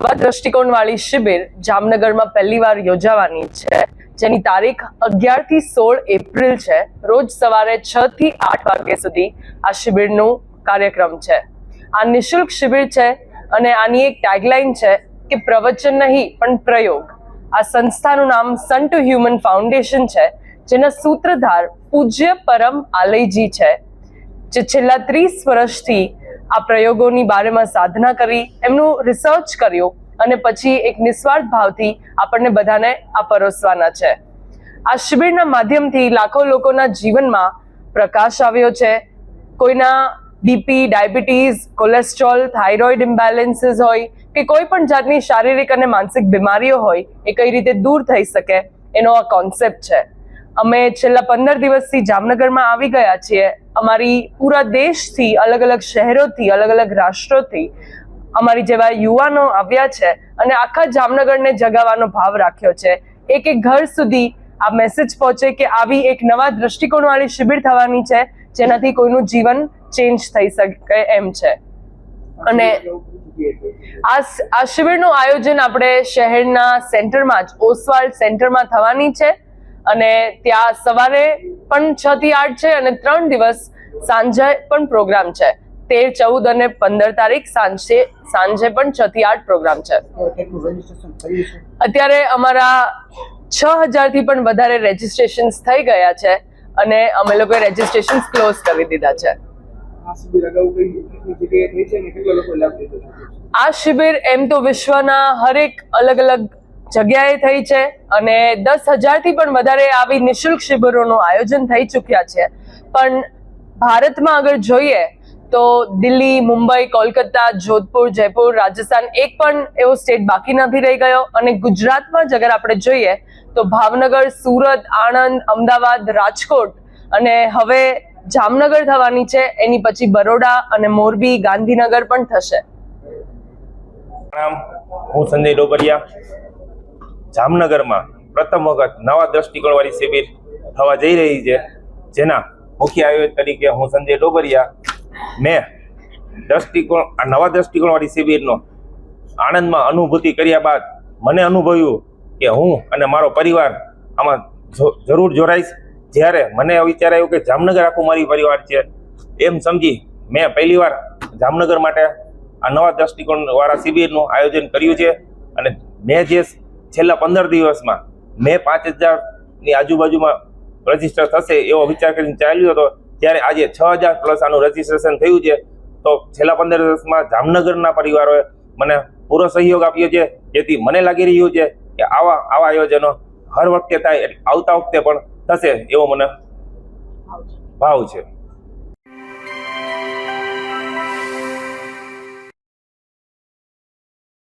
નવા દ્રષ્ટિકોણવાળી શિબિર જામનગરમાં પહેલીવાર યોજાવાની છે, જેની તારીખ 11 થી 16 એપ્રિલ છે. રોજ સવારે 6 થી 8 વાગ્યા સુધી આ શિબિરનો કાર્યક્રમ છે. આ નિઃશુલ્ક શિબિર છે અને આની એક ટેગલાઇન છે કે પ્રવચન નહીં પણ પ્રયોગ. આ સંસ્થાનું નામ સન ટુ હ્યુમન ફાઉન્ડેશન છે, જેના સૂત્રધાર પૂજ્ય પરમ આલયજી છે, જે છેલ્લા 30 વર્ષથી આ પ્રયોગોની બારેમાં સાધના કરી, એમનું રિસર્ચ કર્યું અને પછી એક નિસ્વાર્થ ભાવથી આપણને બધાને આ પરોસવાના છે. આ શિબિરના માધ્યમથી લાખો લોકોના જીવનમાં પ્રકાશ આવ્યો છે. કોઈના બીપી, ડાયાબિટીસ, કોલેસ્ટ્રોલ, થાઇરોઇડ ઇમ્બેલેન્સીસ હોય કે કોઈ પણ જાતની શારીરિક અને માનસિક બીમારીઓ હોય, એ કઈ રીતે દૂર થઈ શકે એનો આ કોન્સેપ્ટ છે. અમે છેલ્લા 15 દિવસથી જામનગરમાં આવી ગયા છીએ. અમારી પૂરા દેશથી, અલગ અલગ શહેરોથી, અલગ અલગ રાષ્ટ્રોથી અમારી જેવા યુવાનો આવ્યા છે અને આખા જામનગરને જગાવવાનો ભાવ રાખ્યો છે. એક એક ઘર સુધી આ મેસેજ પહોંચે કે આવી એક નવા દ્રષ્ટિકોણવાળી શિબિર થવાની છે, જેનાથી કોઈનું જીવન ચેન્જ થઈ શકે એમ છે. અને આ શિબિરનું આયોજન આપણે શહેરના સેન્ટરમાં જ, ઓસવાલ્ડ સેન્ટરમાં થવાની છે અને ત્યાં સવારે પણ 6 થી 8 છે અને 3 દિવસ સાંજે પણ પ્રોગ્રામ છે. 13, 14 અને 15 તારીખ સાંજે પણ 6 થી 8 પ્રોગ્રામ છે. અત્યારે અમારા 6000 થી પણ વધારે રજીસ્ટ્રેશન્સ થઈ ગયા છે અને અમે લોકોએ રજીસ્ટ્રેશન્સ ક્લોઝ કરી દીધા છે. આ શિબિર એમ તો વિશ્વના હરેક અલગ અલગ જગ્યાએ થઈ છે અને 10,000 થી પણ વધારે આવી નિઃશુલ્ક શિબિરોનું આયોજન થઈ ચૂક્યા છે. પણ ભારતમાં અગર જોઈએ તો દિલ્હી, મુંબઈ, કોલકાતા, જોધપુર, જયપુર, રાજસ્થાન એક પણ એવો સ્ટેટ બાકી નથી રહી ગયો. અને ગુજરાતમાં જ અગર આપણે જોઈએ તો ભાવનગર, સુરત, આણંદ, અમદાવાદ, રાજકોટ અને હવે જામનગર થવાની છે. એની પછી બરોડા અને મોરબી, ગાંધીનગર પણ થશે. હું સંજય ડોબરિયા. જામનગરમાં પ્રથમ વખત નવા દ્રષ્ટિકોણવાળી શિબિર થવા જઈ રહી છે, જેના મુખ્ય આયોજક તરીકે હું સંજય ડોબરિયા. મેં નવા દ્રષ્ટિકોણવાળી શિબિરનો આણંદમાં અનુભૂતિ કર્યા બાદ મને અનુભવ્યું કે હું અને મારો પરિવાર આમાં જરૂર જોડાઈશ. જ્યારે મને વિચાર આવ્યો કે જામનગર આખું મારી પરિવાર છે, એમ સમજી મેં પહેલીવાર જામનગર માટે આ નવા દ્રષ્ટિકોણવાળા શિબિરનું આયોજન કર્યું છે. અને મેં જે છેલ્લા 15 દિવસમાં મેં 5000ની આજુબાજુમાં રજીસ્ટર થશે એવો વિચાર કરીને ચાલ્યો હતો, ત્યારે આજે 6000 પ્લસ આનું રજીસ્ટ્રેશન થયું છે. તો છેલ્લા 15 દિવસમાં જામનગરના પરિવારોએ મને પૂરો સહયોગ આપ્યો છે, જેથી મને લાગી રહ્યું છે કે આવા આયોજનો હર વખતે થાય, આવતા વખતે પણ થશે એવો મને ભાવ છે.